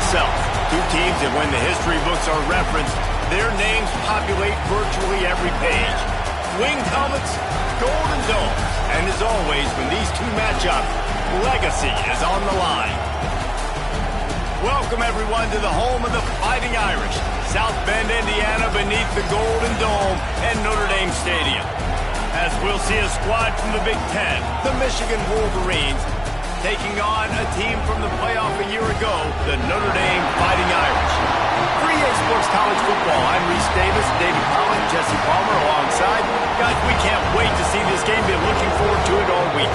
itself. Two teams that when the history books are referenced, their names populate virtually every page. Winged helmets, golden domes, and as always, when these two match up, legacy is on the line. Welcome everyone to the home of the Fighting Irish, South Bend, Indiana, beneath the Golden Dome and Notre Dame Stadium. As we'll see a squad from the Big Ten, the Michigan Wolverines, taking on a team from the playoff a year ago, the Notre Dame Fighting Irish. For EA Sports College Football, I'm Reese Davis, David Pollock, Jesse Palmer alongside. Guys, we can't wait to see this game. Been looking forward to it all week.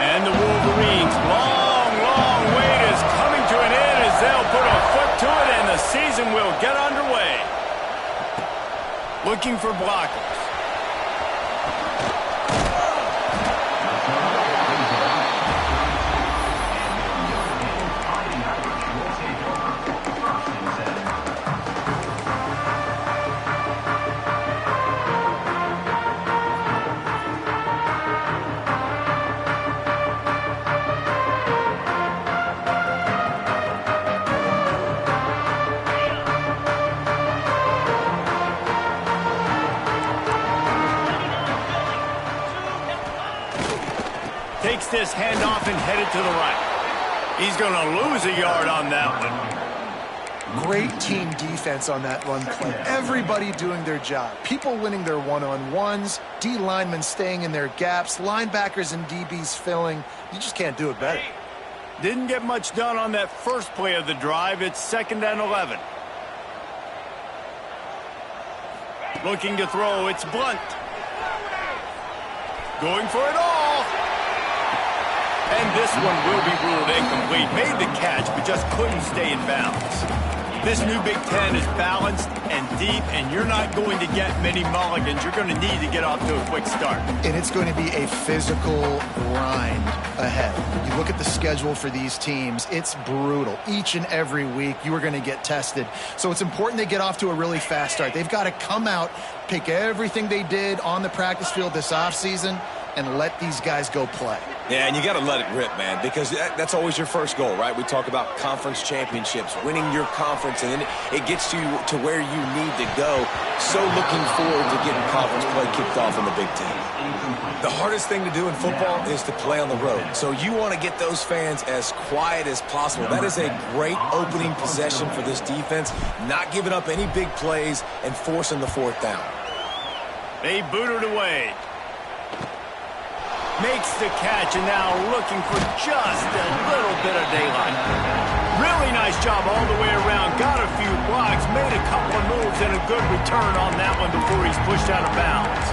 And the Wolverines' long wait is coming to an end as they'll put a foot to it and the season will get underway. Looking for blockers. Takes this handoff and headed to the right. He's going to lose a yard on that one. Great team defense on that run play. Everybody doing their job. People winning their one-on-ones, D linemen staying in their gaps, linebackers and DBs filling. You just can't do it better. Didn't get much done on that first play of the drive. It's 2nd and 11. Looking to throw. It's Blunt. Going for it all. And this one will be ruled incomplete. Made the catch, but just couldn't stay in bounds. This new Big Ten is balanced and deep, and you're not going to get many mulligans. You're going to need to get off to a quick start. And it's going to be a physical grind ahead. You look at the schedule for these teams, it's brutal. Each and every week, you are going to get tested. So it's important they get off to a really fast start. They've got to come out, pick everything they did on the practice field this offseason, and let these guys go play. Yeah, and you got to let it rip, man, because that's always your first goal, right? We talk about conference championships, winning your conference, and then it gets you to where you need to go. So looking forward to getting conference play kicked off in the Big Ten. The hardest thing to do in football is to play on the road. So you want to get those fans as quiet as possible. That is a great opening possession for this defense, not giving up any big plays and forcing the 4th down. They boot it away. Makes the catch, and now looking for just a little bit of daylight. Really nice job all the way around. Got a few blocks, made a couple of moves, and a good return on that one before he's pushed out of bounds.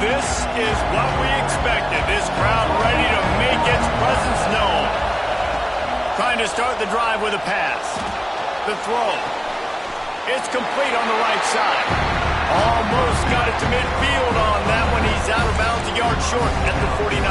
This is what we expected. This crowd ready to make its presence known. Trying to start the drive with a pass. The throw. It's complete on the right side. Almost got it to midfield on that one. He's out of bounds a yard short at the 49.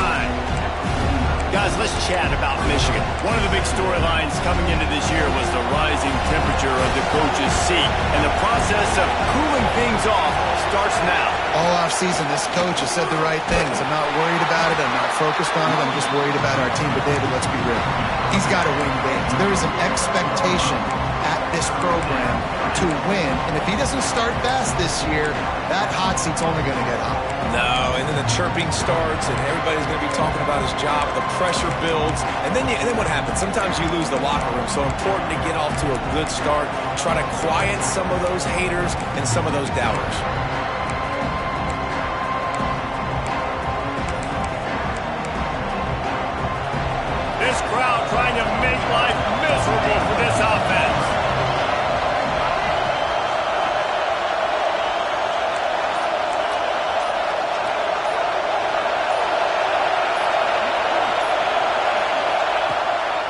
Guys, let's chat about Michigan. One of the big storylines coming into this year was the rising temperature of the coach's seat. And the process of cooling things off starts now. All offseason, this coach has said the right things. I'm not worried about it. I'm not focused on it. I'm just worried about our team. But, David, let's be real. He's got to win games. There is an expectation at this program to win. And if he doesn't start fast this year, that hot seat's only going to get hot. No, and then the chirping starts, and everybody's going to be talking about his job. The pressure builds, and then what happens? Sometimes you lose the locker room. So important to get off to a good start. Try to quiet some of those haters and some of those doubters. This crowd trying to make life miserable for this offense.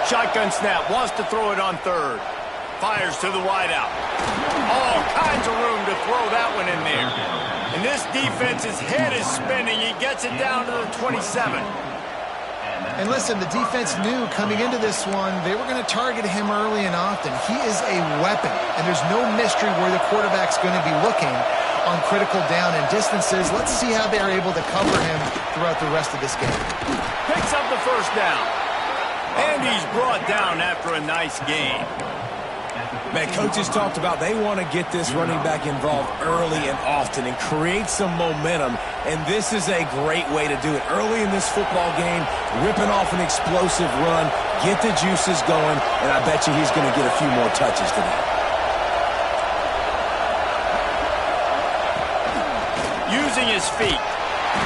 Shotgun snap, wants to throw it on 3rd. Fires to the wideout. All kinds of room to throw that one in there. And this defense's head is spinning. He gets it down to the 27. And listen, the defense knew coming into this one, they were going to target him early and often. He is a weapon, and there's no mystery where the quarterback's going to be looking on critical down and distances. Let's see how they're able to cover him throughout the rest of this game. Picks up the first down. And he's brought down after a nice game. Man, coaches talked about they want to get this running back involved early and often and create some momentum, and this is a great way to do it. Early in this football game, ripping off an explosive run, get the juices going, and I bet you he's going to get a few more touches today. Using his feet.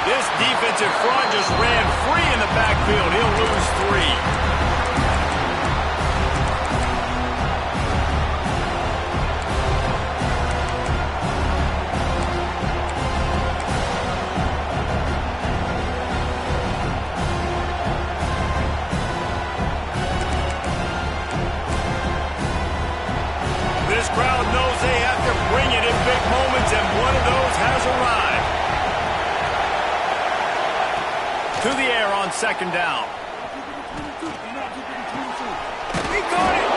This defensive front just ran free in the backfield. He'll lose 3. This crowd knows they have to bring it in big moments, and one of those has arrived. To the air on second down. He got it.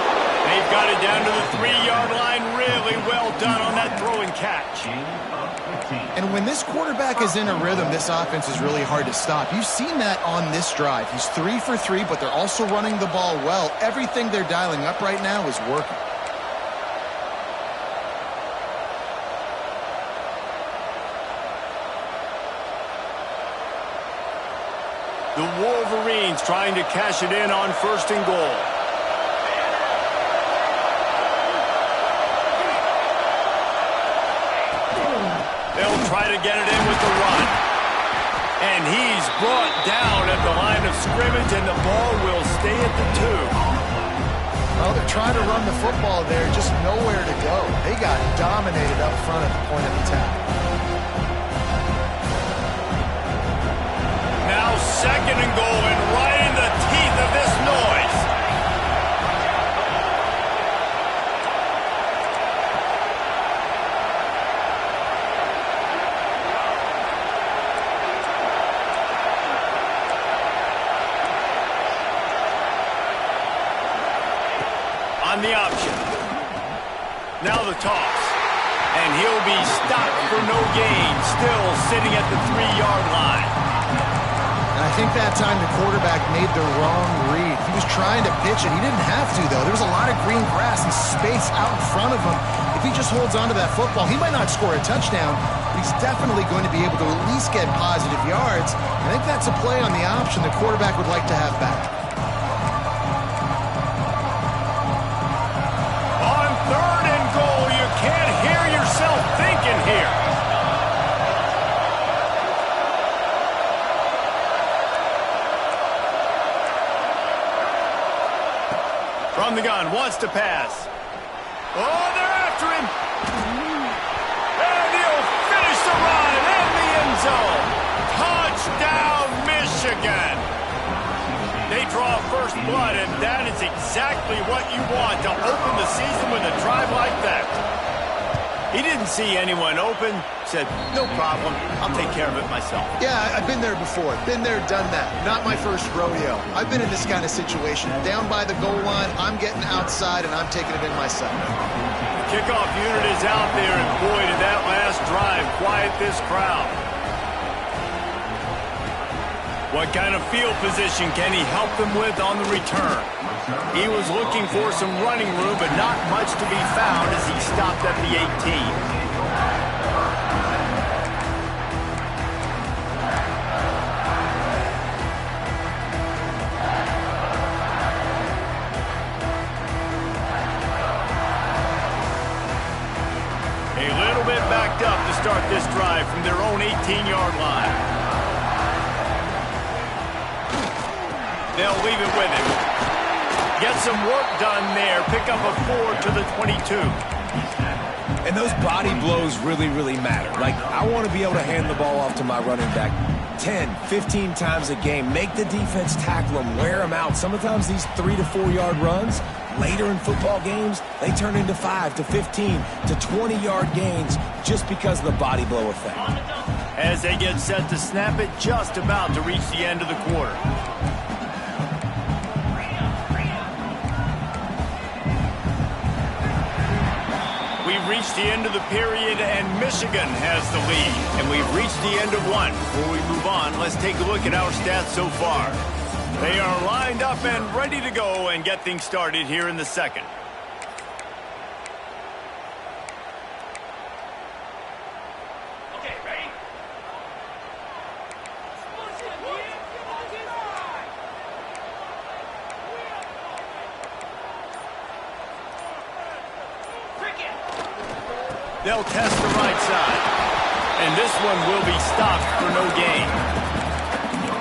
They've got it down to the 3-yard line. Really well done on that throw and catch. And when this quarterback is in a rhythm, this offense is really hard to stop. You've seen that on this drive. He's 3 for 3, but they're also running the ball well. Everything they're dialing up right now is working. The Wolverines trying to cash it in on first and goal. They'll try to get it in with the run. And he's brought down at the line of scrimmage, and the ball will stay at the 2. Well, they're trying to run the football there, just nowhere to go. They got dominated up front at the point of attack. Now second and goal, and right in the teeth of this noise. On the option. Now the toss. And he'll be stopped for no gain, still sitting at the 3-yard line. And I think that time the quarterback made the wrong read. He was trying to pitch it. He didn't have to, though. There was a lot of green grass and space out in front of him. If he just holds on to that football, he might not score a touchdown, but he's definitely going to be able to at least get positive yards. I think that's a play on the option the quarterback would like to have back. On third and goal, you can't hear yourself thinking here. From the gun, wants to pass. Oh, they're after him. And he'll finish the run in the end zone. Touchdown, Michigan. They draw first blood, and that is exactly what you want to open the season with a drive like that. He didn't see anyone open, said, no problem, I'll take care of it myself. Yeah, I've been there before. Been there, done that. Not my first rodeo. I've been in this kind of situation. Down by the goal line, I'm getting outside, and I'm taking it in myself. The kickoff unit is out there, and boy, did that last drive quiet this crowd. What kind of field position can he help them with on the return? He was looking for some running room, but not much to be found as he stopped at the 18. A little bit backed up to start this drive from their own 18-yard line. They'll leave it with him. Get some work done there. Pick up a 4 to the 22. And those body blows really, really matter. Like, I want to be able to hand the ball off to my running back 10, 15 times a game. Make the defense tackle them, wear them out. Sometimes these 3 to 4 yard runs, later in football games, they turn into 5 to 15 to 20-yard gains just because of the body blow effect. As they get set to snap it, just about to reach the end of the quarter. We've reached the end of the period, and Michigan has the lead. And we've reached the end of one. Before we move on, let's take a look at our stats so far. They are lined up and ready to go and get things started here in the second. They'll test the right side. And this one will be stopped for no gain.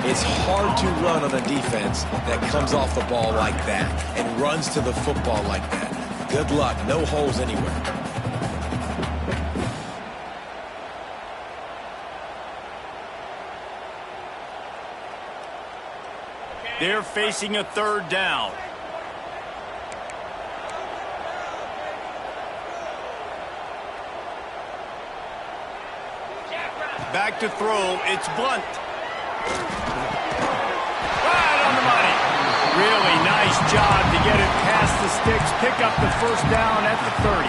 It's hard to run on a defense that comes off the ball like that and runs to the football like that. Good luck. No holes anywhere. They're facing a third down. Back to throw. It's Blunt. Right on the money. Really nice job to get it past the sticks. Pick up the first down at the 30.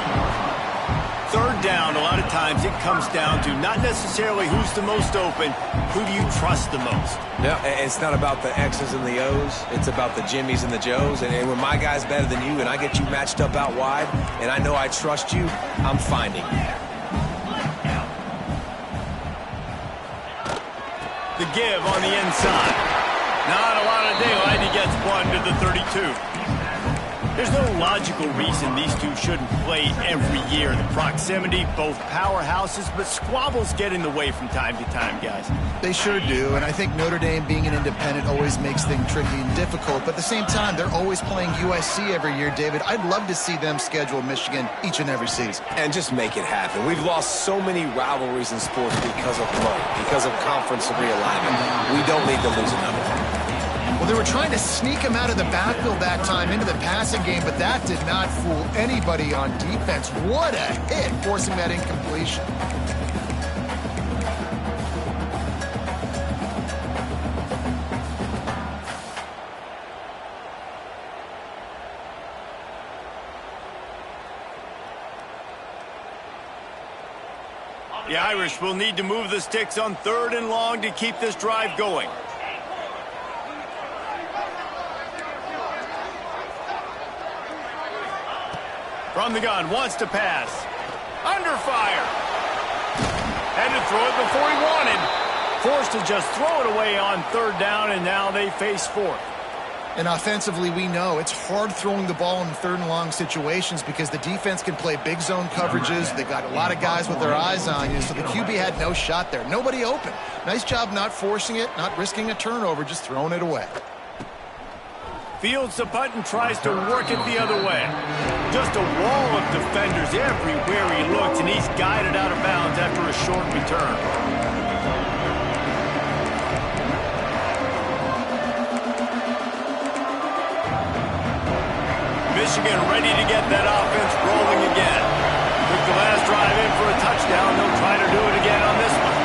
Third down, a lot of times it comes down to not necessarily who's the most open, who do you trust the most? Yeah, it's not about the X's and the O's. It's about the Jimmies and the Joes. And when my guy's better than you and I get you matched up out wide and I know I trust you, I'm finding you. The give on the inside. Not a lot of daylight. He gets one to the 32. There's no logical reason these two shouldn't play every year. The proximity, both powerhouses, but squabbles get in the way from time to time, guys. They sure do, and I think Notre Dame being an independent always makes things tricky and difficult, but at the same time, they're always playing USC every year, David. I'd love to see them schedule Michigan each and every season. And just make it happen. We've lost so many rivalries in sports because of money, because of conference realignment. We don't need to lose another one. Well, they were trying to sneak him out of the backfield that time into the passing game, but that did not fool anybody on defense. What a hit, forcing that incompletion. The Irish will need to move the sticks on 3rd and long to keep this drive going. From the gun, wants to pass. Under fire. Had to throw it before he wanted. Forced to just throw it away on 3rd down, and now they face 4th. And offensively, we know it's hard throwing the ball in 3rd and long situations because the defense can play big zone coverages. They've got a lot of guys with their eyes on you, so the QB had no shot there. Nobody open. Nice job not forcing it, not risking a turnover, just throwing it away. Fields the punt and tries to work it the other way. Just a wall of defenders everywhere he looks, and he's guided out of bounds after a short return. Michigan ready to get that offense rolling again. Took the last drive in for a touchdown. They'll try to do it again on this one.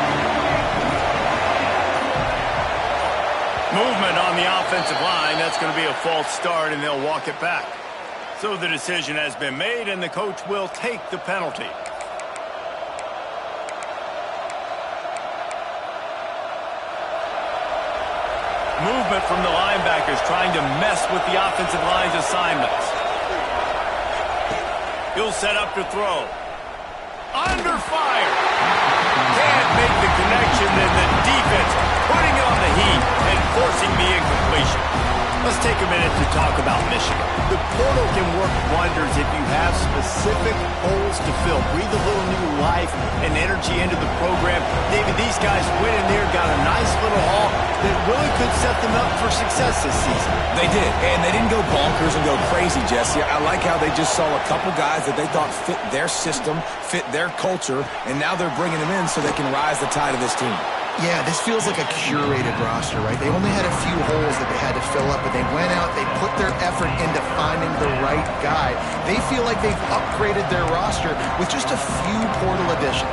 Movement on the offensive line. That's going to be a false start, and they'll walk it back. So the decision has been made, and the coach will take the penalty. Movement from the linebackers trying to mess with the offensive line's assignments. He'll set up to throw. Under fire. Can't make the connection, and the defense putting it on the heat and forcing the incompletion. Let's take a minute to talk about Michigan. The portal can work wonders if you have specific holes to fill. Breathe a little new life and energy into the program. David, these guys went in there, got a nice little haul that really could set them up for success this season. They did, and they didn't go bonkers and go crazy, Jesse. I like how they just saw a couple guys that they thought fit their system, fit their culture, and now they're bringing them in so they can rise the tide of this team. Yeah, this feels like a curated roster, right? They only had a few holes that they had to fill up, but they went out, they put their effort into finding the right guy. They feel like they've upgraded their roster with just a few portal additions.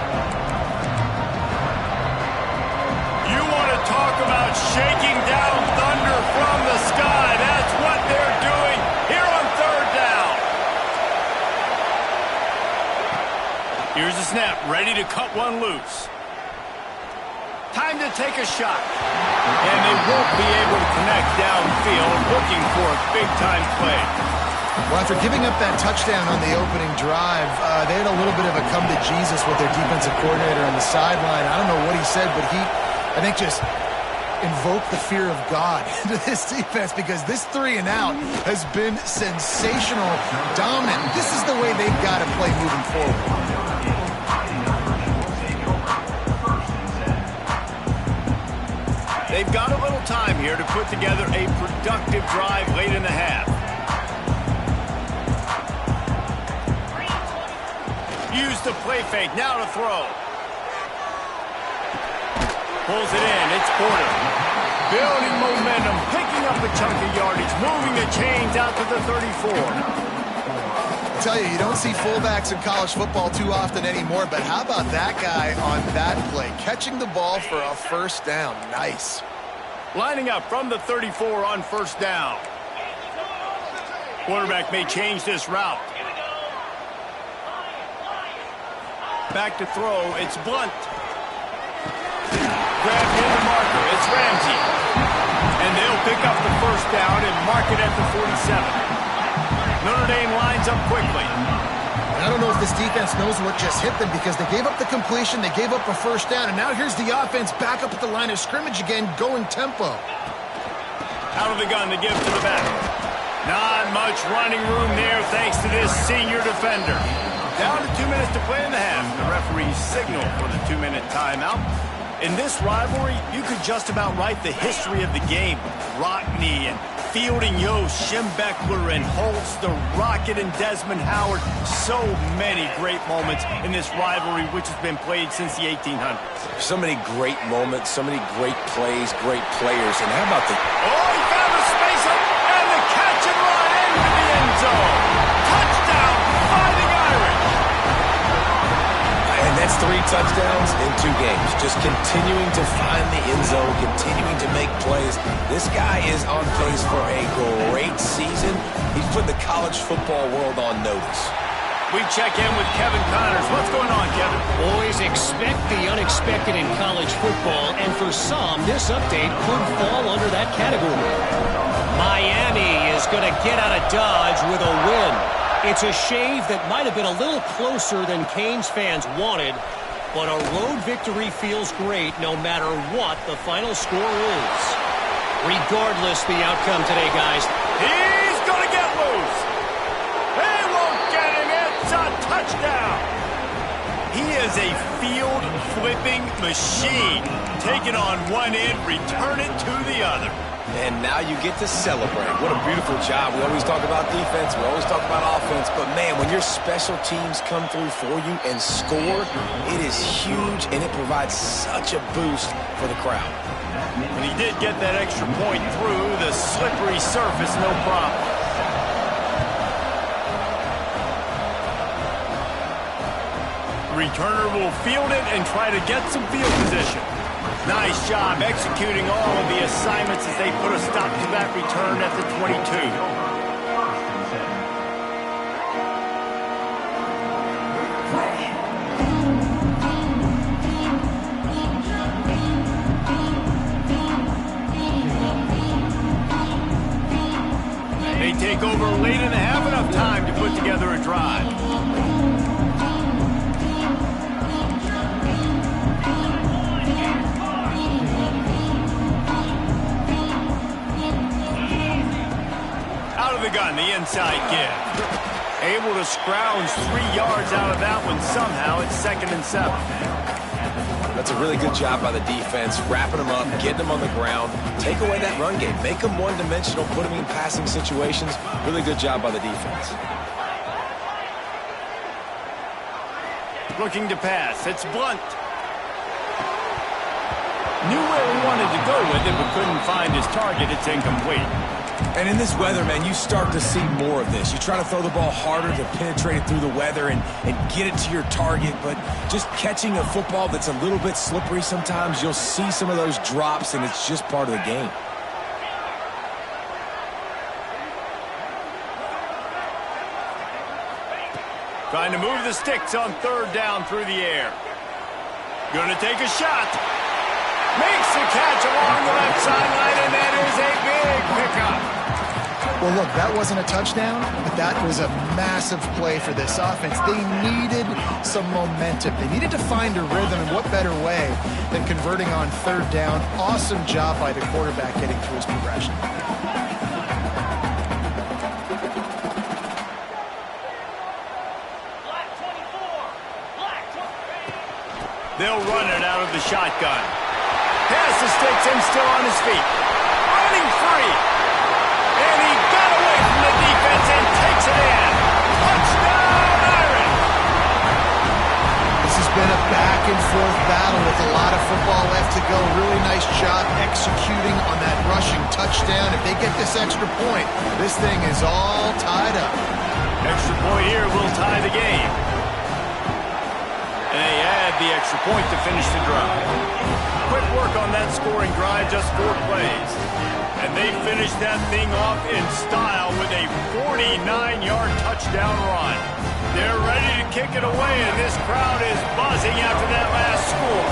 You want to talk about shaking down thunder from the sky. That's what they're doing here on third down. Here's the snap, ready to cut one loose. Time to take a shot. And they won't be able to connect downfield, looking for a big-time play. Well, after giving up that touchdown on the opening drive, they had a little bit of a come to Jesus with their defensive coordinator on the sideline. I don't know what he said, but he, I think, just invoked the fear of God into this defense, because this 3 and out has been sensational, dominant. This is the way they've got to play moving forward. They've got a little time here to put together a productive drive late in the half. Use the play fake, now to throw. Pulls it in, it's Potw. Building momentum, picking up a chunk of yardage, moving the chains out to the 34. I tell you, you don't see fullbacks in college football too often anymore, but how about that guy on that play? Catching the ball for a first down. Nice. Lining up from the 34 on first down. Quarterback may change this route. Back to throw, it's Blunt. Grabbed in the marker, it's Ramsey. And they'll pick up the first down and mark it at the 47. Notre Dame lines up quickly. I don't know if this defense knows what just hit them, because they gave up the completion, they gave up a first down, and now here's the offense back up at the line of scrimmage again, going tempo. Out of the gun to give to the back. Not much running room there thanks to this senior defender. Down to 2 minutes to play in the half. The referee signal for the 2-minute timeout. In this rivalry, you could just about write the history of the game. Rockne and Fielding Yost, Schembechler and Holtz, the Rocket and Desmond Howard. So many great moments in this rivalry, which has been played since the 1800s. So many great moments, so many great plays, great players. And how about the... Oh, he found a space up, and the catch and run into the end zone. Touchdown, Fighting Irish. And that's 3 touchdowns in 2 games. Just continuing to find the end zone, continuing to make plays. This guy is on pace for a great season. He's put the college football world on notice. We check in with Kevin Connors. What's going on, Kevin? Boys, expect the unexpected in college football, and for some, this update could fall under that category. Miami is going to get out of Dodge with a win. It's a shave that might have been a little closer than Canes fans wanted, but a road victory feels great no matter what the final score is. Regardless the outcome today, guys. He's going to get loose. They won't get him. It's a touchdown. He is a field-flipping machine. Take it on one end, return it to the other. And now you get to celebrate. What a beautiful job. We always talk about defense. We always talk about offense. But, man, when your special teams come through for you and score, it is huge, and it provides such a boost for the crowd. And he did get that extra point through the slippery surface, no problem. Returner will field it and try to get some field position. Nice job executing all of the assignments as they put a stop to that return at the 22. They take over late and have enough time to put together a drive. The gun, the inside give. Able to scrounge 3 yards out of that one somehow. It's 2nd and 7. That's a really good job by the defense, wrapping them up, getting them on the ground, take away that run game, make them one-dimensional, put them in passing situations. Really good job by the defense. Looking to pass. It's Blunt. Knew where he wanted to go with it, but couldn't find his target. It's incomplete. And in this weather, man, you start to see more of this. You try to throw the ball harder to penetrate it through the weather and get it to your target, but just catching a football that's a little bit slippery sometimes, you'll see some of those drops, and it's just part of the game. Trying to move the sticks on third down through the air. Going to take a shot. Makes the catch along the left sideline, and that is a big pickup. Well, look, that wasn't a touchdown, but that was a massive play for this offense. They needed some momentum. They needed to find a rhythm, and what better way than converting on third down. Awesome job by the quarterback getting through his progression. They'll run it out of the shotgun. Pass the sticks and still on his feet. Running free. And he got away from the defense and takes it in. Touchdown, Irish! This has been a back-and-forth battle with a lot of football left to go. Really nice job executing on that rushing touchdown. If they get this extra point, this thing is all tied up. Extra point here will tie the game. And they add the extra point to finish the drive. Quick work on that scoring drive, just 4 plays. And they finish that thing off in style with a 49-yard touchdown run. They're ready to kick it away, and this crowd is buzzing after that last score.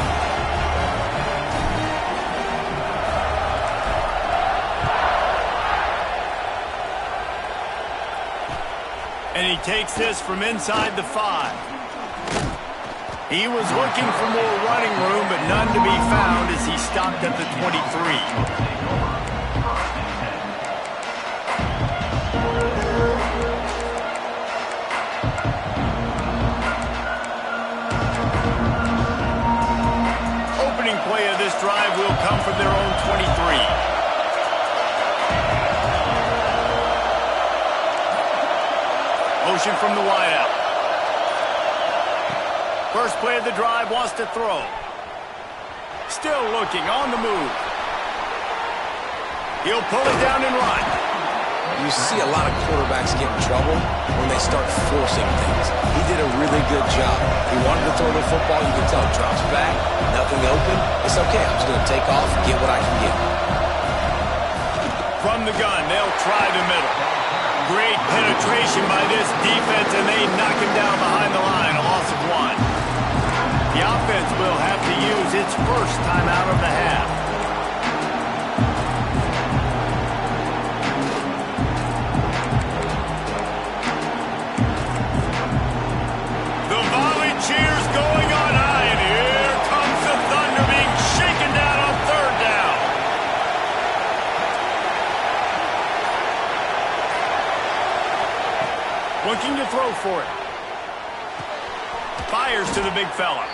And he takes this from inside the 5. He was looking for more running room, but none to be found as he stopped at the 23. Opening play of this drive will come from their own 23. Motion from the wideout. First play of the drive, wants to throw. Still looking, on the move. He'll pull it down and run. You see a lot of quarterbacks get in trouble when they start forcing things. He did a really good job. He wanted to throw the football. You can tell he drops back, nothing open. It's okay. I'm just going to take off and get what I can get. From the gun, they'll try the middle. Great penetration by this defense, and they knock him down behind the line. A loss of 1. The offense will have to use its first timeout of the half. The volley cheers going on high, and here comes the Thunder being shaken down on third down. Looking to throw for it. Fires to the big fella.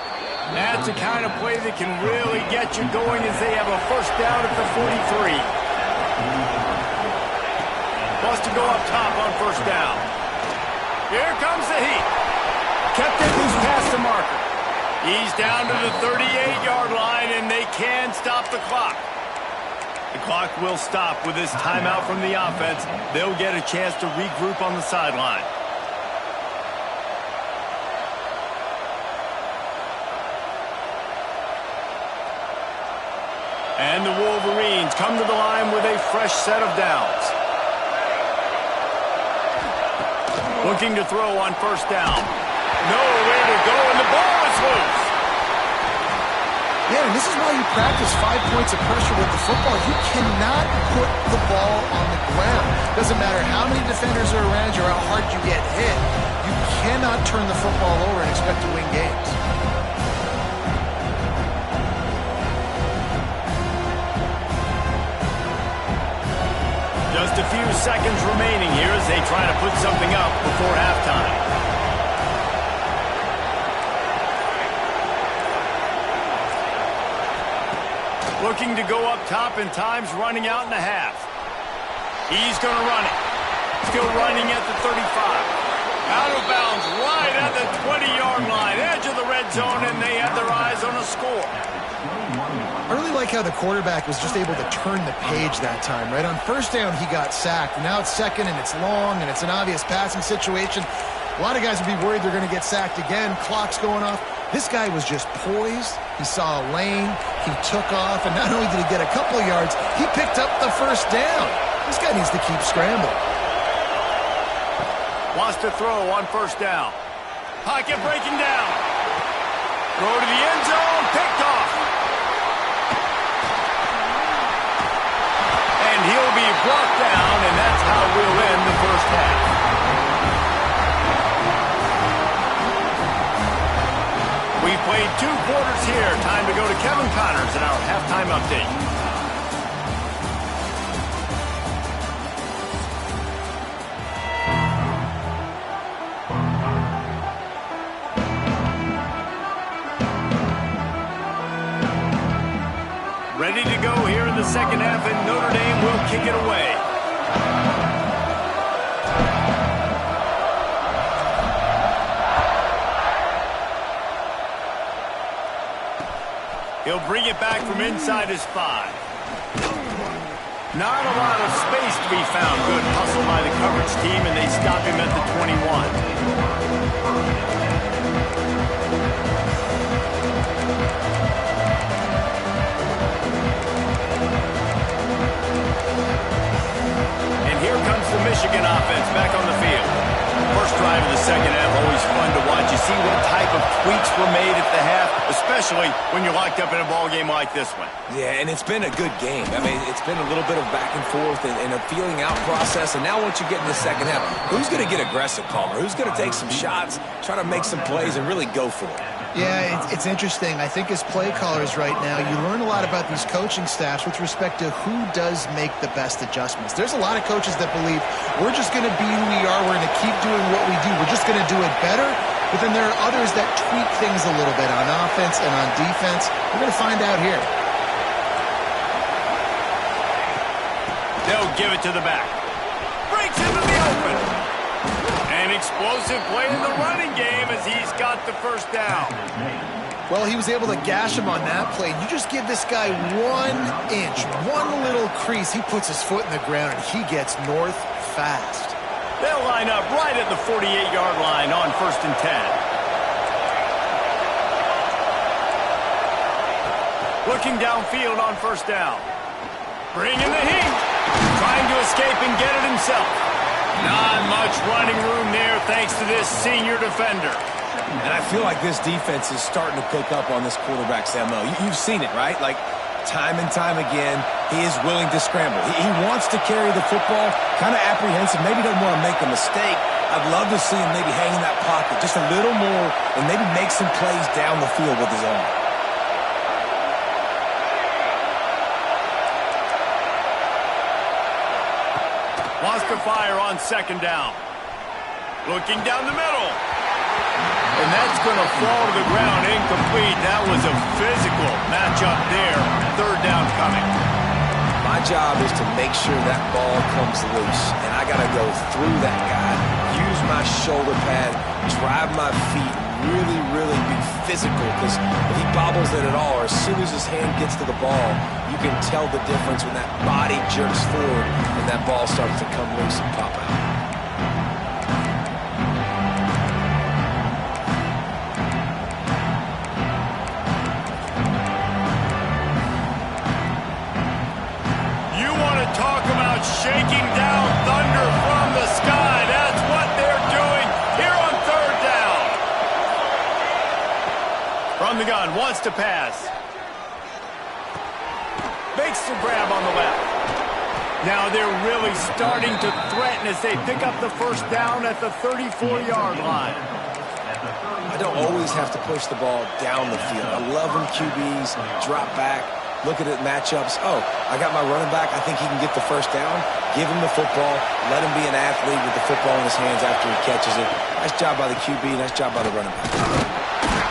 That's the kind of play that can really get you going as they have a first down at the 43. Wants to go up top on first down. Here comes the heat. Kept it loose past the marker. He's down to the 38-yard line, and they can stop the clock. The clock will stop with this timeout from the offense. They'll get a chance to regroup on the sideline. And the Wolverines come to the line with a fresh set of downs. Looking to throw on first down. Nowhere to go, and the ball is loose. Yeah, and this is why you practice 5 points of pressure with the football. You cannot put the ball on the ground. Doesn't matter how many defenders are around you or how hard you get hit. You cannot turn the football over and expect to win games. Just a few seconds remaining here as they try to put something up before halftime. Looking to go up top, and time's running out in the half. He's going to run it. Still running at the 35. Out of bounds right at the 20-yard line. Edge of the red zone, and they have their eyes on a score. I really like how the quarterback was just able to turn the page that time, right? On first down, he got sacked. Now it's second, and it's long, and it's an obvious passing situation. A lot of guys would be worried they're going to get sacked again. Clock's going off. This guy was just poised. He saw a lane. He took off, and not only did he get a couple of yards, he picked up the first down. This guy needs to keep scrambling. Wants to throw on first down. Pocket breaking down. Throw to the end zone. Picked off. And he'll be brought down, and that's how we'll end the first half. We played 2 quarters here. Time to go to Kevin Connors in our halftime update. Ready to go here in the second half, and Notre Dame will kick it away. He'll bring it back from inside his 5. Not a lot of space to be found. Good hustle by the coverage team, and they stop him at the 21. Here comes the Michigan offense back on the field. First drive of the second half, always fun to watch. You see what type of tweaks were made at the half, especially when you're locked up in a ball game like this one. Yeah, and it's been a good game. I mean, it's been a little bit of back and forth and a feeling out process. And now once you get in the second half, who's going to get aggressive, Palmer? Who's going to take some shots, try to make some plays, and really go for it? Yeah, it's interesting. I think as play callers right now, you learn a lot about these coaching staffs with respect to who does make the best adjustments. There's a lot of coaches that believe we're just going to be who we are. We're going to keep doing what we do. We're just going to do it better. But then there are others that tweak things a little bit on offense and on defense. We're going to find out here. They'll give it to the back. Breaks into the open. An explosive play in the running game as he's got the first down. Well, he was able to gash him on that play. You just give this guy 1 inch, one little crease. He puts his foot in the ground, and he gets north fast. They'll line up right at the 48-yard line on 1st and 10. Looking downfield on first down. Bringing the heat. Trying to escape and get it himself. Not much running room there thanks to this senior defender. And I feel like this defense is starting to pick up on this quarterback's MO. You've seen it, right? Like, time and time again, he is willing to scramble. He wants to carry the football, kind of apprehensive, maybe doesn't want to make a mistake. I'd love to see him maybe hang in that pocket just a little more and maybe make some plays down the field with his arm. Wants to fire on second down. Looking down the middle. And that's going to fall to the ground incomplete. That was a physical matchup there. Third down coming. My job is to make sure that ball comes loose. And I got to go through that guy, use my shoulder pad, drive my feet, really be physical. Because if he bobbles it at all, or as soon as his hand gets to the ball, you can tell the difference when that body jerks forward and that ball starts to come loose and pop out. Shaking down thunder from the sky. That's what they're doing here on third down. From the gun, wants to pass. Makes the grab on the left. Now they're really starting to threaten as they pick up the first down at the 34-yard line. I don't always have to push the ball down the field. I love when QBs drop back. Look at it, matchups. Oh, I got my running back. I think he can get the first down. Give him the football. Let him be an athlete with the football in his hands after he catches it. Nice job by the QB. Nice job by the running back.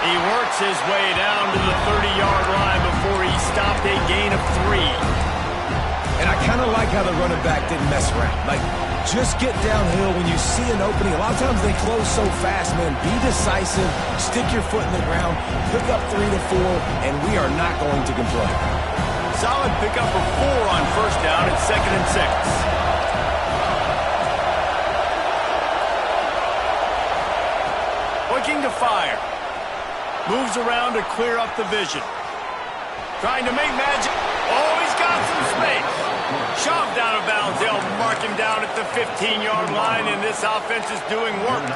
He works his way down to the 30-yard line before he stopped a gain of 3. And I kind of like how the running back didn't mess around. Like, Just get downhill when you see an opening. A lot of times they close so fast, man. Be decisive, stick your foot in the ground, pick up 3 to 4, and we are not going to complain. Solid pickup of 4 on first down at 2nd and 6. Looking to fire. Moves around to clear up the vision. Trying to make magic. Oh, he's got some space. Shoved out of bounds. They'll mark him down at the 15-yard line, and this offense is doing work.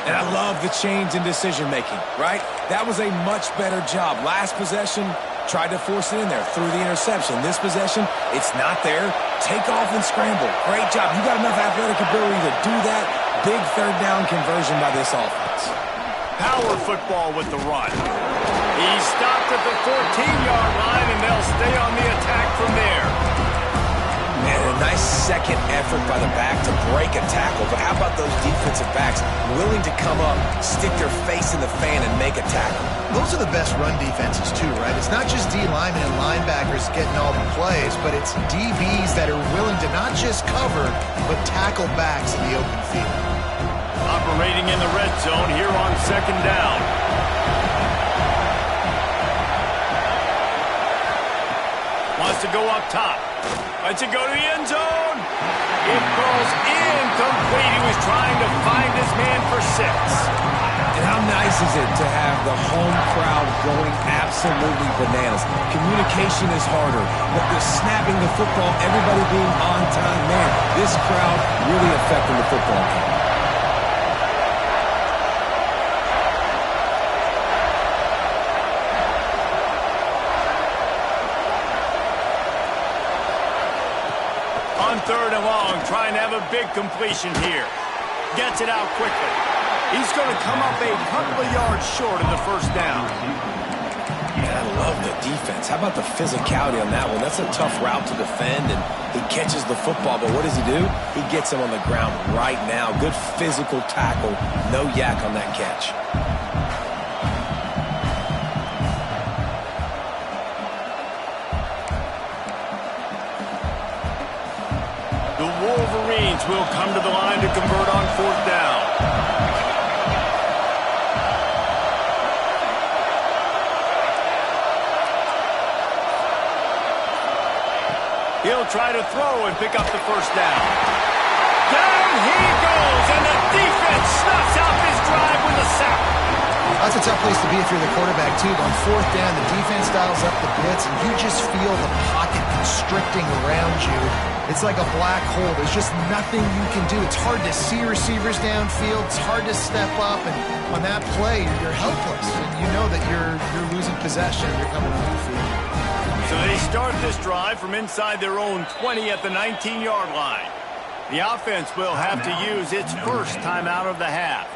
And I love the change in decision-making, right? That was a much better job. Last possession, tried to force it in there through the interception. This possession, it's not there. Take off and scramble. Great job. You got enough athletic ability to do that. Big third down conversion by this offense. Power football with the run. He's stopped at the 14-yard line, and they'll stay on the attack from there. Man, a nice second effort by the back to break a tackle. But how about those defensive backs willing to come up, stick their face in the fan, and make a tackle? Those are the best run defenses, too, right? It's not just D linemen and linebackers getting all the plays, but it's DBs that are willing to not just cover, but tackle backs in the open field. Operating in the red zone here on 2nd down. Wants to go up top. Lets it go to the end zone. It goes incomplete. He was trying to find his man for 6. And how nice is it to have the home crowd going absolutely bananas? Communication is harder. But the snapping the football, everybody being on time, man, this crowd really affecting the football game. On 3rd and long, trying to have a big completion here. Gets it out quickly. He's going to come up a couple of yards short of the first down. Man, I love the defense. How about the physicality on that one? That's a tough route to defend, and he catches the football, but what does he do? He gets him on the ground right now. Good physical tackle. No yak on that catch. The Wolverines will come to the line to convert on 4th down. He'll try to throw and pick up the first down. Down he goes, and the defense snuffs out this drive with a sack. That's a tough place to be if you're the quarterback, too. On 4th down, the defense dials up the blitz, and you just feel the pocket constricting around you. It's like a black hole. There's just nothing you can do. It's hard to see receivers downfield. It's hard to step up, and on that play, you're helpless. And you know that you're losing possession. You're coming off the field. So they start this drive from inside their own 20 at the 19-yard line. The offense will have to use its first timeout of the half.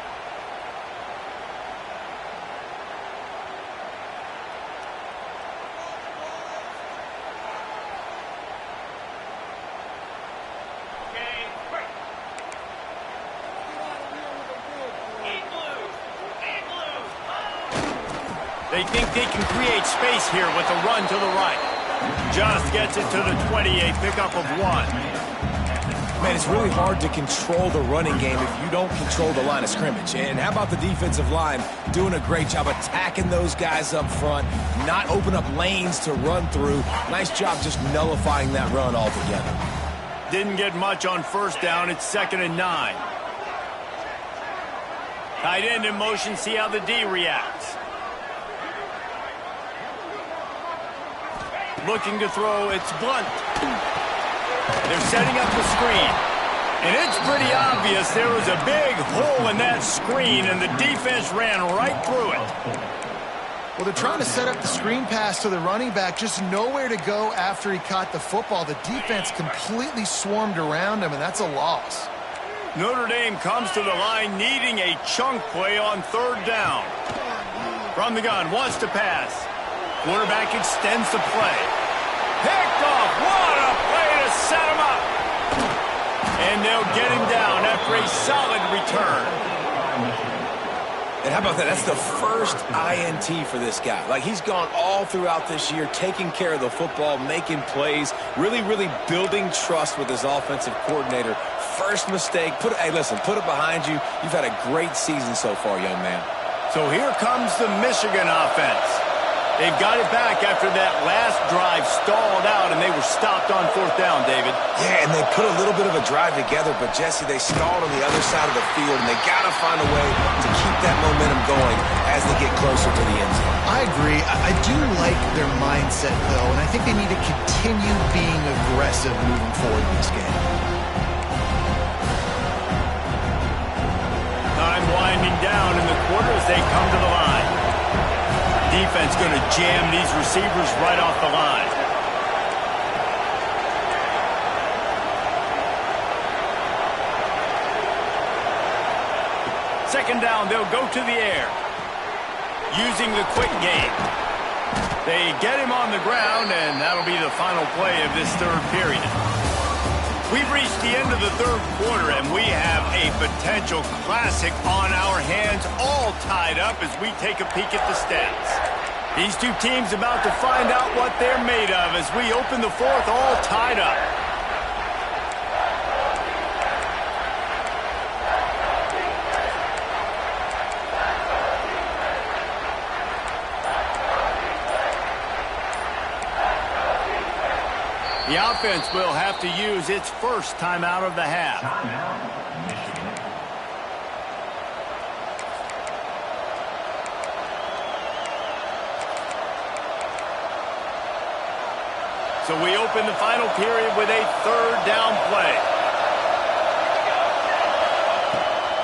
They think they can create space here with a run to the right. Just gets it to the 28, pickup of 1. Man, it's really hard to control the running game if you don't control the line of scrimmage. And how about the defensive line doing a great job attacking those guys up front, not open up lanes to run through. Nice job just nullifying that run altogether. Didn't get much on first down. It's 2nd and 9. Tight end in motion, see how the D reacts. Looking to throw, it's Blunt. They're setting up the screen. And it's pretty obvious there was a big hole in that screen, and the defense ran right through it. Well, they're trying to set up the screen pass to the running back, just nowhere to go after he caught the football. The defense completely swarmed around him, and that's a loss. Notre Dame comes to the line needing a chunk play on 3rd down. From the gun, wants to pass. Quarterback extends the play. Picked off. What a play to set him up. And they'll get him down after a solid return. And how about that? That's the first INT for this guy. Like, he's gone all throughout this year, taking care of the football, making plays, really, really building trust with his offensive coordinator first mistake. Hey, listen, put it behind you. You've had a great season so far, young man. So here comes the Michigan offense. They've got it back after that last drive stalled out, and they were stopped on 4th down, David. Yeah, and they put a little bit of a drive together, but, Jesse, they stalled on the other side of the field, and they got to find a way to keep that momentum going as they get closer to the end zone. I agree. I do like their mindset, though, and I think they need to continue being aggressive moving forward in this game. Time winding down in the quarter as they come to the line. Defense going to jam these receivers right off the line. Second down, they'll go to the air. Using the quick game. They get him on the ground, and that'll be the final play of this third period. We've reached the end of the third quarter, and we have a potential classic on our hands, all tied up as we take a peek at the stats. These two teams about to find out what they're made of as we open the fourth, all tied up. The offense will have to use its first timeout of the half. So we open the final period with a third down play.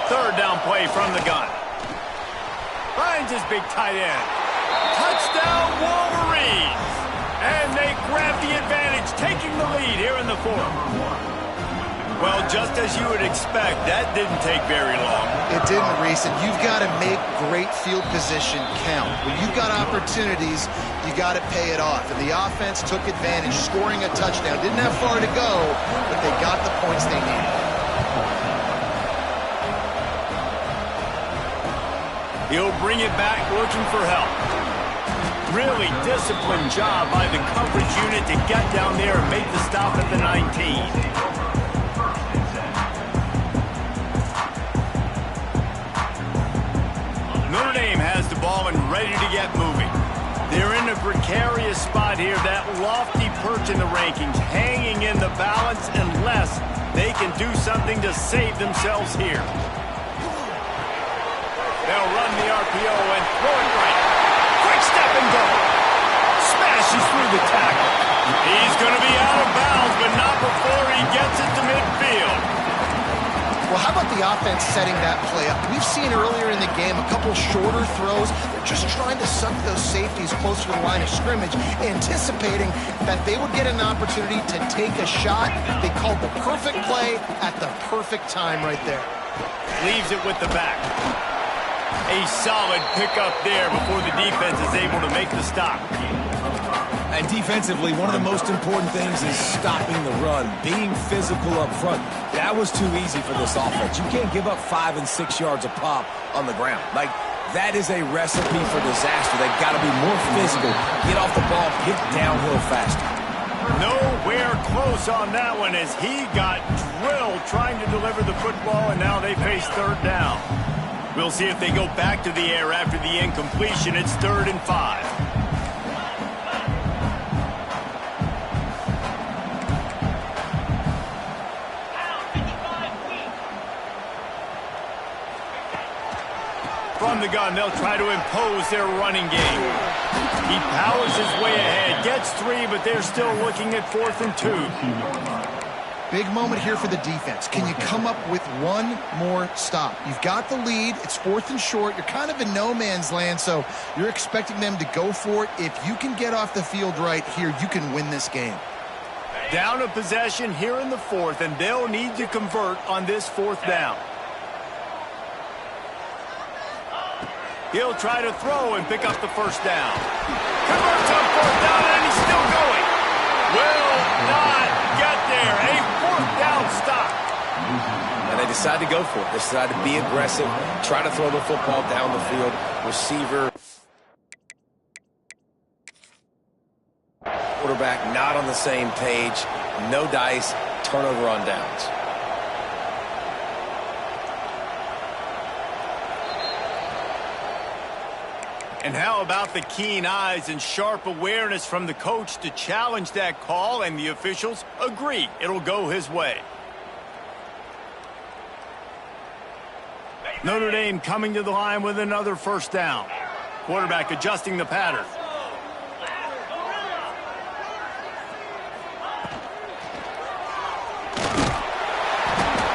Third down play from the gun. Finds his big tight end. Touchdown Wolverines! And they grab the advantage, taking the lead here in the fourth. Well, just as you would expect, that didn't take very long. It didn't, Reese, and you've got to make great field position count. When you've got opportunities, you got to pay it off. And the offense took advantage, scoring a touchdown. Didn't have far to go, but they got the points they needed. He'll bring it back looking for help. Really disciplined job by the coverage unit to get down there and make the stop at the 19. Notre Dame has the ball and ready to get moving. They're in a precarious spot here, that lofty perch in the rankings, hanging in the balance unless they can do something to save themselves here. They'll run the RPO and throw it right. Quick step and go. Smashes through the tackle. He's going to be out of bounds, but not before he gets it to midfield. Well, how about the offense setting that play up? We've seen earlier in the game a couple shorter throws. They're just trying to suck those safeties closer to the line of scrimmage, anticipating that they would get an opportunity to take a shot. They called the perfect play at the perfect time right there. Leaves it with the back. A solid pickup there before the defense is able to make the stop. And defensively, one of the most important things is stopping the run, being physical up front. That was too easy for this offense. You can't give up 5 and 6 yards a pop on the ground. Like, that is a recipe for disaster. They've got to be more physical, get off the ball, get downhill faster. Nowhere close on that one as he got drilled trying to deliver the football, and now they face third down. We'll see if they go back to the air after the incompletion. It's 3rd and 5. From the gun, they'll try to impose their running game. He powers his way ahead, gets 3, but they're still looking at 4th and 2. Big moment here for the defense. Can you come up with one more stop? You've got the lead. It's 4th and short. You're kind of in no man's land, so you're expecting them to go for it. If you can get off the field right here, you can win this game. Down a possession here in the 4th, and they'll need to convert on this 4th down. He'll try to throw and pick up the first down. Converts on 4th down, and he's still going. Will not get there. A 4th down stop. And they decide to go for it. They decide to be aggressive, try to throw the football down the field. Receiver, quarterback not on the same page. No dice, turnover on downs. And how about the keen eyes and sharp awareness from the coach to challenge that call, and the officials agree it'll go his way. Notre Dame coming to the line with another first down. Quarterback adjusting the pattern.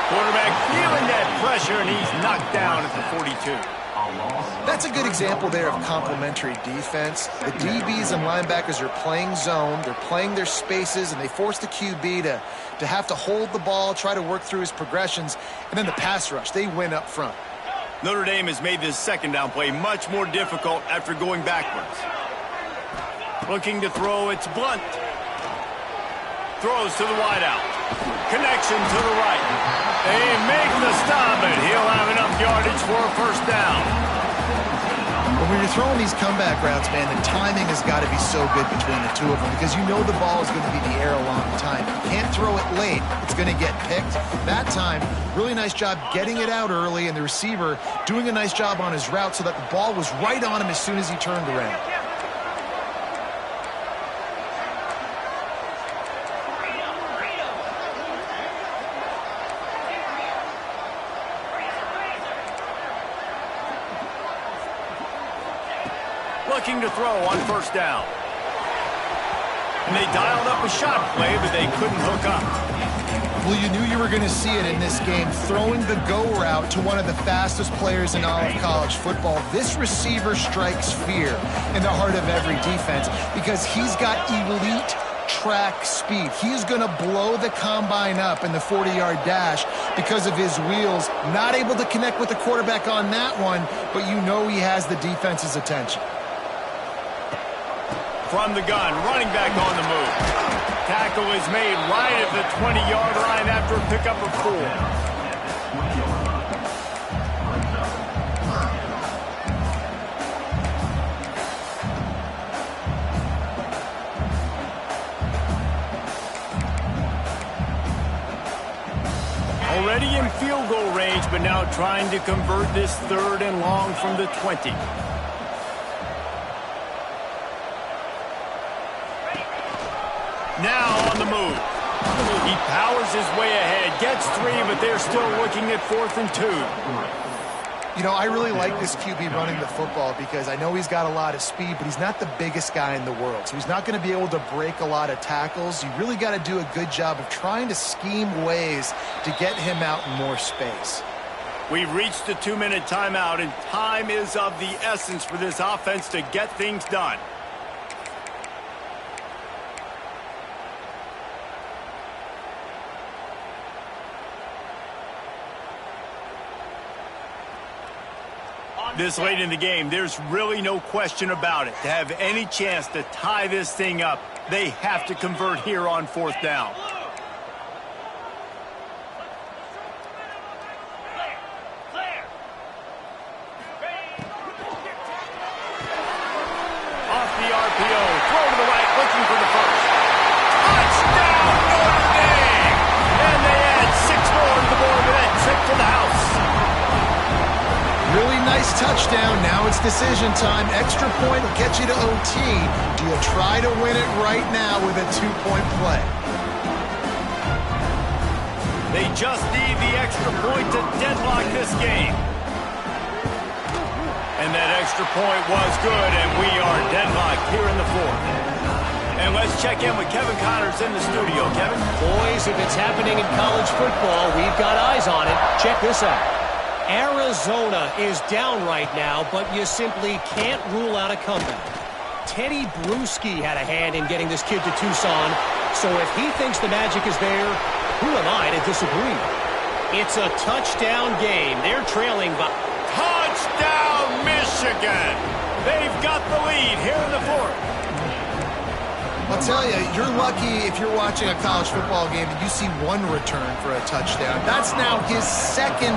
Quarterback feeling that pressure, and he's knocked down at the 42. That's a good example there of complementary defense. The DBs and linebackers are playing zone, they're playing their spaces, and they force the QB to have to hold the ball, try to work through his progressions, and then the pass rush, they win up front. Notre Dame has made this second down play much more difficult after going backwards. Looking to throw, it's Blunt. Throws to the wideout. Connection to the right. They make the stop, and he'll have enough yardage for a first down. But when you're throwing these comeback routes, man, the timing has got to be so good between the two of them because you know the ball is going to be in the air a long time. You can't throw it late. It's going to get picked. That time, really nice job getting it out early, and the receiver doing a nice job on his route so that the ball was right on him as soon as he turned around. Looking to throw on first down. And they dialed up a shot play, but they couldn't hook up. Well, you knew you were going to see it in this game, throwing the go route to one of the fastest players in all of college football. This receiver strikes fear in the heart of every defense because he's got elite track speed. He's going to blow the combine up in the 40-yard dash because of his wheels. Not able to connect with the quarterback on that one, but you know he has the defense's attention. From the gun, running back on the move. Tackle is made right at the 20-yard line after a pickup of 4. Already in field goal range, but now trying to convert this third and long from the 20. Now on the move. He powers his way ahead, gets 3, but they're still looking at 4th and 2. You know, I really like this QB running the football because I know he's got a lot of speed, but he's not the biggest guy in the world. So he's not going to be able to break a lot of tackles. You really got to do a good job of trying to scheme ways to get him out in more space. We've reached the 2-minute timeout, and time is of the essence for this offense to get things done. This late in the game, there's really no question about it. To have any chance to tie this thing up, they have to convert here on 4th down. Off the RPO, throw to the right, looking for the first. Touchdown, Notre Dame! And they add 6 more to the board with that trip to the house. Really nice touchdown. Now it's decision time. Extra point will get you to OT. Do you try to win it right now with a 2-point play? They just need the extra point to deadlock this game. And that extra point was good, and we are deadlocked here in the 4th. And let's check in with Kevin Connors in the studio. Kevin? Boys, if it's happening in college football, we've got eyes on it. Check this out. Arizona is down right now, but you simply can't rule out a comeback. Teddy Bruschi had a hand in getting this kid to Tucson, so if he thinks the magic is there, who am I to disagree? It's a touchdown game. They're trailing by... Touchdown, Michigan! They've got the lead here in the 4th. I'll tell you, you're lucky if you're watching a college football game and you see one return for a touchdown. That's now his second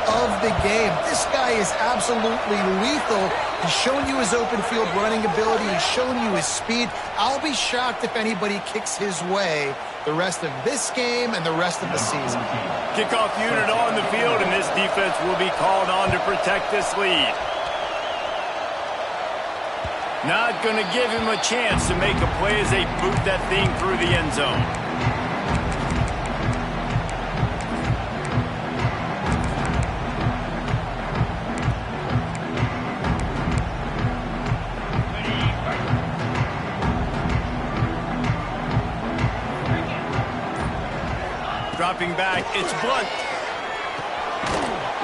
of the game. This guy is absolutely lethal. He's shown you his open field running ability. He's shown you his speed. I'll be shocked if anybody kicks his way the rest of this game and the rest of the season. Kickoff unit on the field, and this defense will be called on to protect this lead. Not going to give him a chance to make a play as they boot that thing through the end zone. Dropping back, it's Blunt.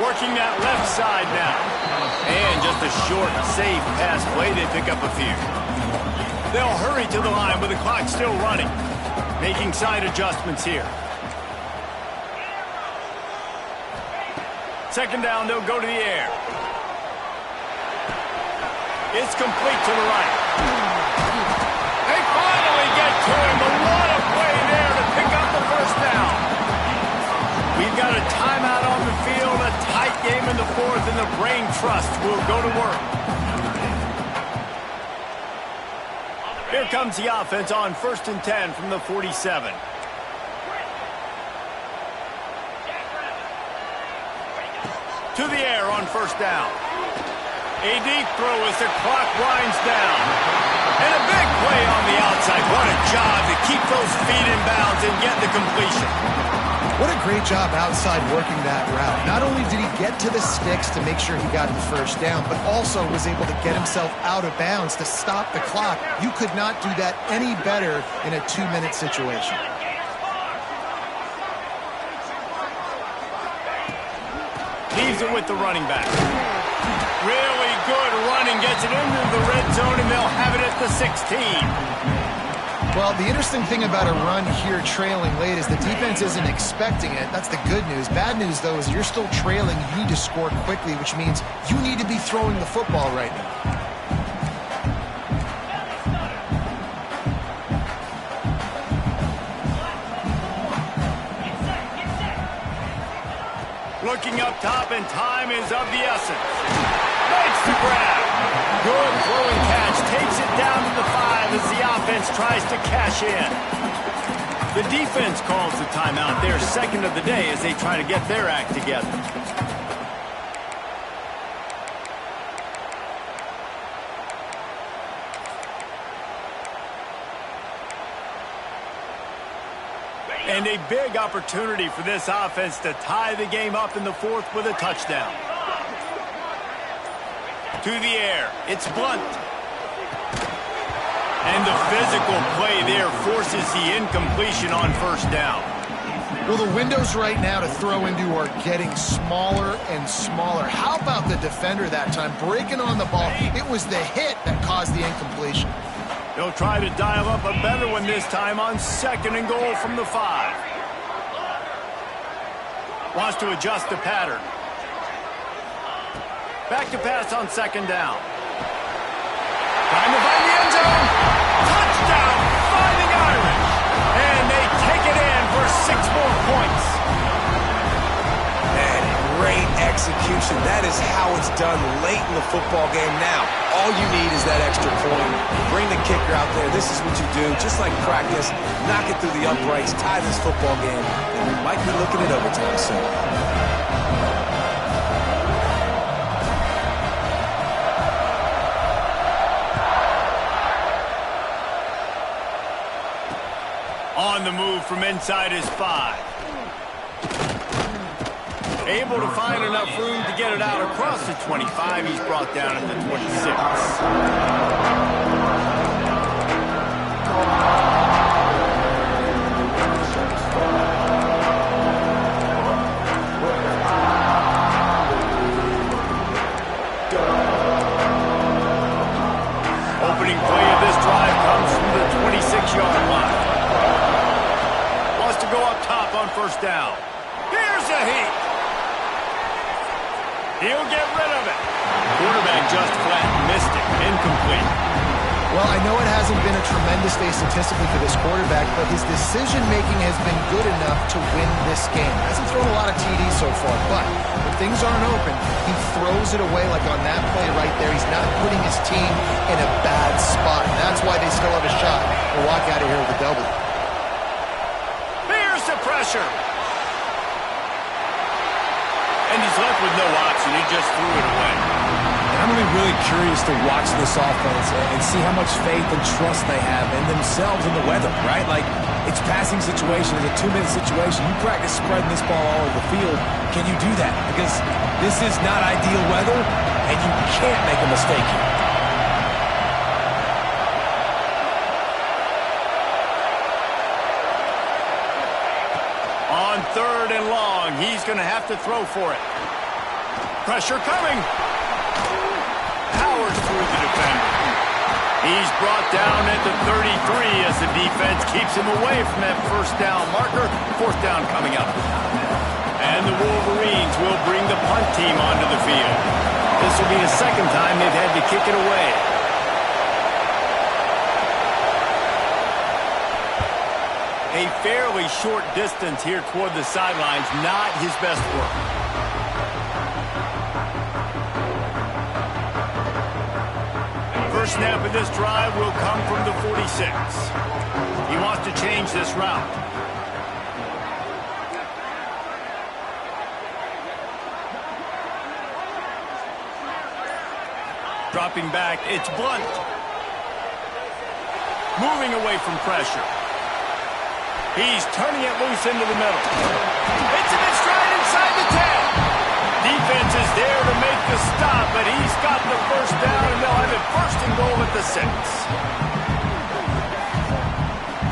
Working that left side now. And just a short, safe pass play. They pick up a few. They'll hurry to the line with the clock still running. Making side adjustments here. Second down, they'll go to the air. It's complete to the right. They finally get to him. But what a play there to pick up the first down. We've got a timeout on the field, a tight game in the fourth, and the brain trust will go to work. Here comes the offense on 1st and 10 from the 47. To the air on first down. A deep throw as the clock winds down. And a big play on the outside. What a job to keep those feet in bounds and get the completion. What a great job outside working that route. Not only did he get to the sticks to make sure he got the first down, but also was able to get himself out of bounds to stop the clock. You could not do that any better in a 2-minute situation. Leaves it with the running back. Really good running, gets it into the red zone, and they'll have it at the 16. Well, the interesting thing about a run here trailing late is the defense isn't expecting it. That's the good news. Bad news, though, is you're still trailing. You need to score quickly, which means you need to be throwing the football right now. Looking up top, and time is of the essence. Makes the grab. Good throwing catch. Takes it down to the 5 as the offense tries to cash in. The defense calls the timeout, their second of the day, as they try to get their act together. And a big opportunity for this offense to tie the game up in the fourth with a touchdown. To the air, it's Blunt. And the physical play there forces the incompletion on first down. Well, the windows right now to throw into are getting smaller and smaller. How about the defender that time breaking on the ball? It was the hit that caused the incompletion. They'll try to dial up a better one this time on 2nd and goal from the 5. Wants to adjust the pattern. Back to pass on 2nd down. Time to find the end zone. Touchdown, Fighting Irish. And they take it in for 6 more points. Man, great execution. That is how it's done late in the football game now. All you need is that extra point. Bring the kicker out there. This is what you do. Just like practice, knock it through the uprights, tie this football game, and we might be looking at overtime soon. On the move from inside his 5. Able to find enough room to get it out across the 25. He's brought down at the 26. Opening play of this drive comes from the 26-yard line. Wants to go up top on first down. Here's a heat. He'll get rid of it. Quarterback just flat missed it. Incomplete. Well, I know it hasn't been a tremendous day statistically for this quarterback, but his decision-making has been good enough to win this game. Hasn't thrown a lot of TDs so far, but when things aren't open, he throws it away like on that play right there. He's not putting his team in a bad spot, and that's why they still have a shot to walk out of here with a double. Here's the pressure. And he's was left with no option. He just threw it away. I'm going to be really curious to watch this offense and see how much faith and trust they have in themselves and the weather, right? Like, it's passing situation, it's a 2-minute situation. You practice spreading this ball all over the field. Can you do that? Because this is not ideal weather, and you can't make a mistake here. On 3rd and long, he's going to have to throw for it. Pressure coming. Powers through the defender. He's brought down at the 33 as the defense keeps him away from that first down marker. 4th down coming up. And the Wolverines will bring the punt team onto the field. This will be the 2nd time they've had to kick it away. A fairly short distance here toward the sidelines, not his best work. First snap of this drive will come from the 46. He wants to change this route. Dropping back, it's Blunt. Moving away from pressure. He's turning it loose into the middle. It's in his stride inside the 10. Defense is there to make the stop, but he's got the first down, and they'll have it 1st and goal at the 6.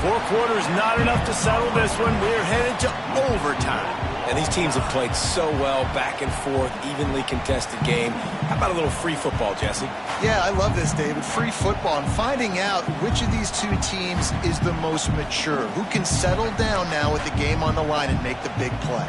4 quarters not enough to settle this one. We're headed to overtime. And these teams have played so well, back and forth, evenly contested game. How about a little free football, Jesse? Yeah, I love this, David. Free football and finding out which of these two teams is the most mature, who can settle down now with the game on the line and make the big play.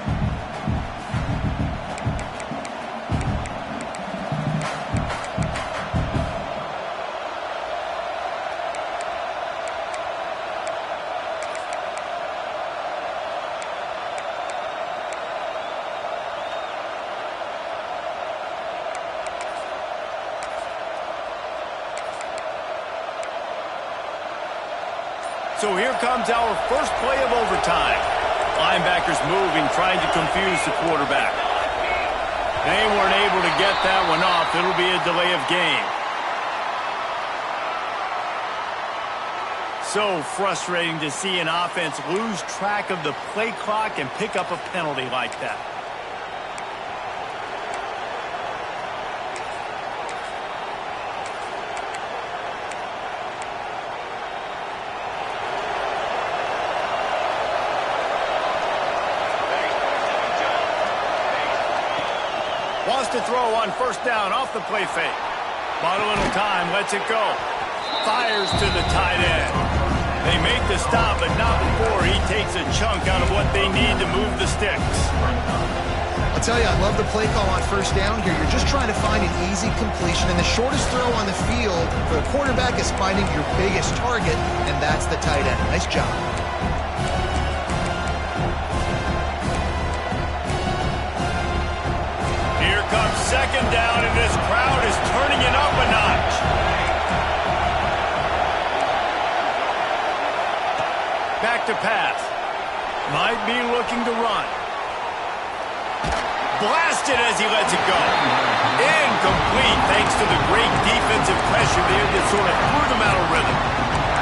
So here comes our first play of overtime. Linebackers moving, trying to confuse the quarterback. They weren't able to get that one off. It'll be a delay of game. So frustrating to see an offense lose track of the play clock and pick up a penalty like that. Wants to throw on 1st down off the play fake. Bought a little time, lets it go. Fires to the tight end. They make the stop, but not before he takes a chunk out of what they need to move the sticks. I'll tell you, I love the play call on 1st down here. You're just trying to find an easy completion, and the shortest throw on the field for the quarterback is finding your biggest target, and that's the tight end. Nice job. Here comes 2nd down, and this crowd is turning it up a notch. Back to pass. Might be looking to run. Blasted as he lets it go. Incomplete thanks to the great defensive pressure there that sort of threw them out of rhythm.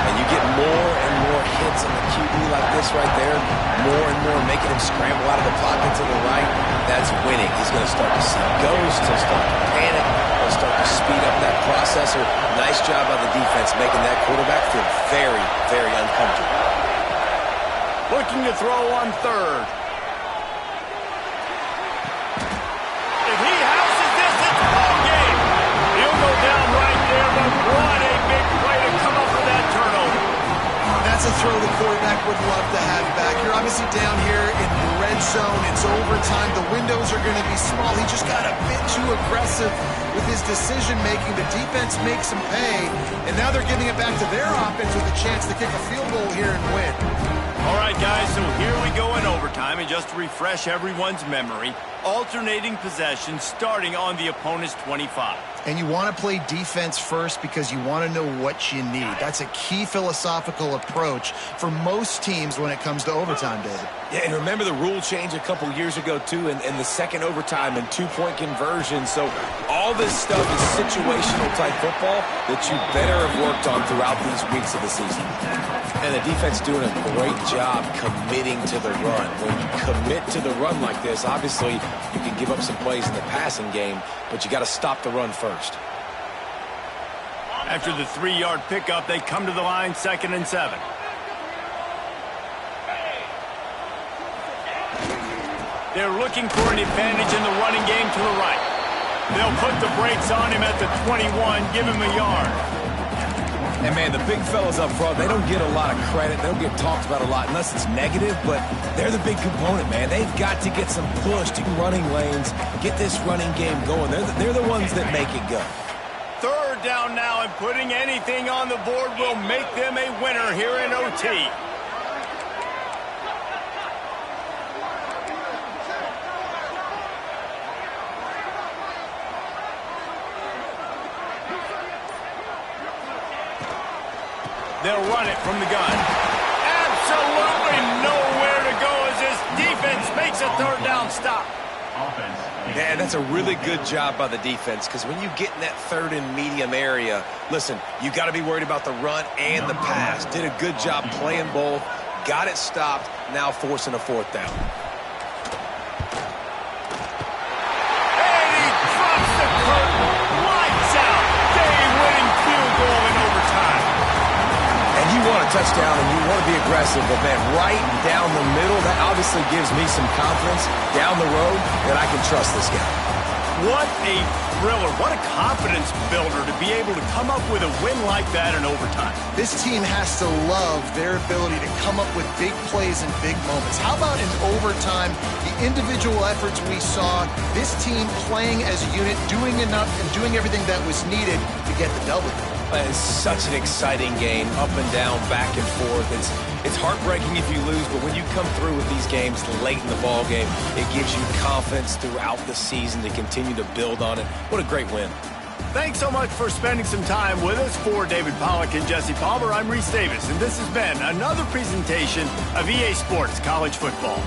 And you get more and more hits on the QB like this right there, more and more making him scramble out of the pocket to the right. That's winning. He's going to start to see ghosts. He'll start to panic. He'll start to speed up that processor. Nice job by the defense making that quarterback feel very, very uncomfortable. Looking to throw on 3rd. If he houses this, it's ball game. He'll go down right there, but what a big play to come up with that turnover. That's a throw the quarterback would love to have back. You're obviously down here in the red zone. It's overtime. The windows are going to be small. He just got a bit too aggressive with his decision-making. The defense makes him pay, and now they're giving it back to their offense with a chance to kick a field goal here and win. All right, guys, so here we go in overtime, and just to refresh everyone's memory, alternating possession starting on the opponent's 25. And you want to play defense first because you want to know what you need. That's a key philosophical approach for most teams when it comes to overtime, David. Yeah, and remember the rule change a couple years ago, too, and the second overtime and two-point conversion. So all this stuff is situational type football that you better have worked on throughout these weeks of the season. And the defense doing a great job committing to the run. When you commit to the run like this, obviously you can give up some plays in the passing game, but you got to stop the run first. After the 3-yard pickup, they come to the line, 2nd and 7. They're looking for an advantage in the running game to the right. They'll put the brakes on him at the 21, give him a yard. And, man, the big fellas up front, they don't get a lot of credit. They don't get talked about a lot unless it's negative, but they're the big component, man. They've got to get some push to running lanes, get this running game going. They're the ones that make it go. 3rd down now, and putting anything on the board will make them a winner here in OT. They'll run it from the gun. Absolutely nowhere to go as this defense makes a 3rd down stop. Yeah, that's a really good job by the defense, because when you get in that 3rd and medium area, listen, you got to be worried about the run and the pass. Did a good job playing both, got it stopped, now forcing a 4th down. And he drops the curtain. Lights out. Game-winning field goal in overtime. And you want a touchdown and you want to be aggressive, but, man, right down the middle, that obviously gives me some confidence down the road that I can trust this guy. What a thriller. What a confidence builder to be able to come up with a win like that in overtime. This team has to love their ability to come up with big plays and big moments. How about in overtime, the individual efforts we saw, this team playing as a unit, doing enough and doing everything that was needed to get the W. It's such an exciting game, up and down, back and forth. It's heartbreaking if you lose, but when you come through with these games late in the ball game, it gives you confidence throughout the season to continue to build on it. What a great win. Thanks so much for spending some time with us. For David Pollack and Jesse Palmer, I'm Reese Davis, and this has been another presentation of EA Sports College Football.